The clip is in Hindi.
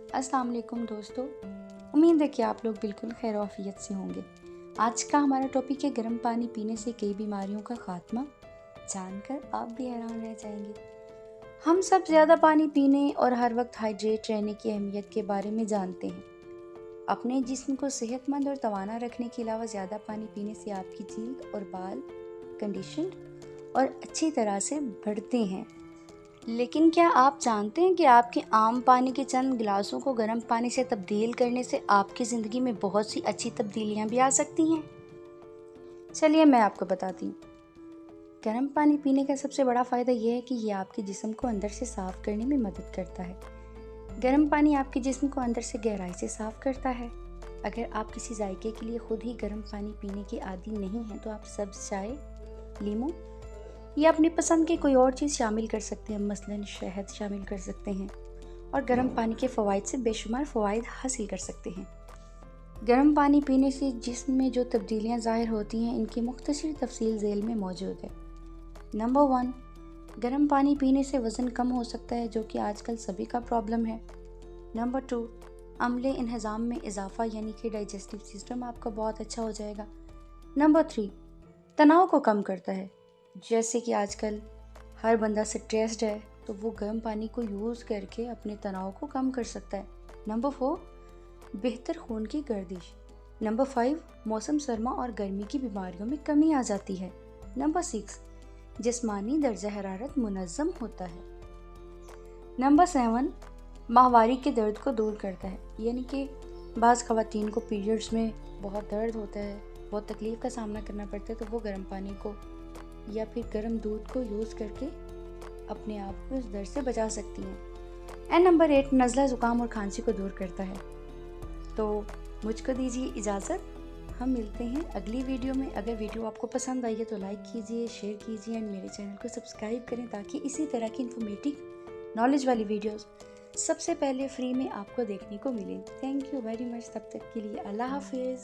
अस्सलाम वालेकुम दोस्तों, उम्मीद है कि आप लोग बिल्कुल खैर आफियत से होंगे। आज का हमारा टॉपिक है गर्म पानी पीने से कई बीमारियों का खात्मा। जानकर आप भी हैरान रह जाएंगे। हम सब ज़्यादा पानी पीने और हर वक्त हाइड्रेट रहने की अहमियत के बारे में जानते हैं। अपने जिस्म को सेहतमंद और तवाना रखने के अलावा ज़्यादा पानी पीने से आपकी जल्द और बाल कंडीशन्ड और अच्छी तरह से बढ़ते हैं। लेकिन क्या आप जानते हैं कि आपके आम पानी के चंद गिलासों को गर्म पानी से तब्दील करने से आपकी ज़िंदगी में बहुत सी अच्छी तब्दीलियां भी आ सकती हैं? चलिए मैं आपको बताती हूँ। गर्म पानी पीने का सबसे बड़ा फ़ायदा यह है कि यह आपके जिस्म को अंदर से साफ़ करने में मदद करता है। गर्म पानी आपके जिस्म को अंदर से गहराई से साफ़ करता है। अगर आप किसी जायके के लिए खुद ही गर्म पानी पीने के आदी नहीं हैं तो आप सब्ज़ चाय, लीमू या अपनी पसंद की कोई और चीज़ शामिल कर सकते हैं, मसलन शहद शामिल कर सकते हैं और गर्म पानी के फ़वाइद से बेशुमार फ़वाइद हासिल कर सकते हैं। गर्म पानी पीने से जिस्म में जो तब्दीलियां ज़ाहिर होती हैं, इनकी मुख्तसर तफसील झेल में मौजूद है। नंबर 1, गर्म पानी पीने से वज़न कम हो सकता है, जो कि आजकल सभी का प्रॉब्लम है। नंबर 2, अम्ले इन्हज़ाम में इजाफा, यानी कि डाइजेस्टिव सिस्टम आपका बहुत अच्छा हो जाएगा। नंबर 3, तनाव को कम करता है। जैसे कि आजकल हर बंदा स्ट्रेस्ड है तो वो गर्म पानी को यूज़ करके अपने तनाव को कम कर सकता है। नंबर 4, बेहतर खून की गर्दिश। नंबर 5, मौसम सरमा और गर्मी की बीमारियों में कमी आ जाती है। नंबर 6, जिस्मानी दर्जा हरारत मुनज़्ज़म होता है। नंबर 7, माहवारी के दर्द को दूर करता है, यानी कि बाज़ ख़वातीन को पीरियड्स में बहुत दर्द होता है, बहुत तकलीफ़ का सामना करना पड़ता है, तो वो गर्म पानी को या फिर गर्म दूध को यूज़ करके अपने आप को इस दर्द से बचा सकती हैं। एंड नंबर 8, नज़ला ज़ुकाम और खांसी को दूर करता है। तो मुझको दीजिए इजाज़त, हम मिलते हैं अगली वीडियो में। अगर वीडियो आपको पसंद आई है तो लाइक कीजिए, शेयर कीजिए एंड मेरे चैनल को सब्सक्राइब करें, ताकि इसी तरह की इन्फॉर्मेटिव नॉलेज वाली वीडियोस सबसे पहले फ्री में आपको देखने को मिलें। Thank you very much. तब तक के लिए अल्लाह हाफिज़।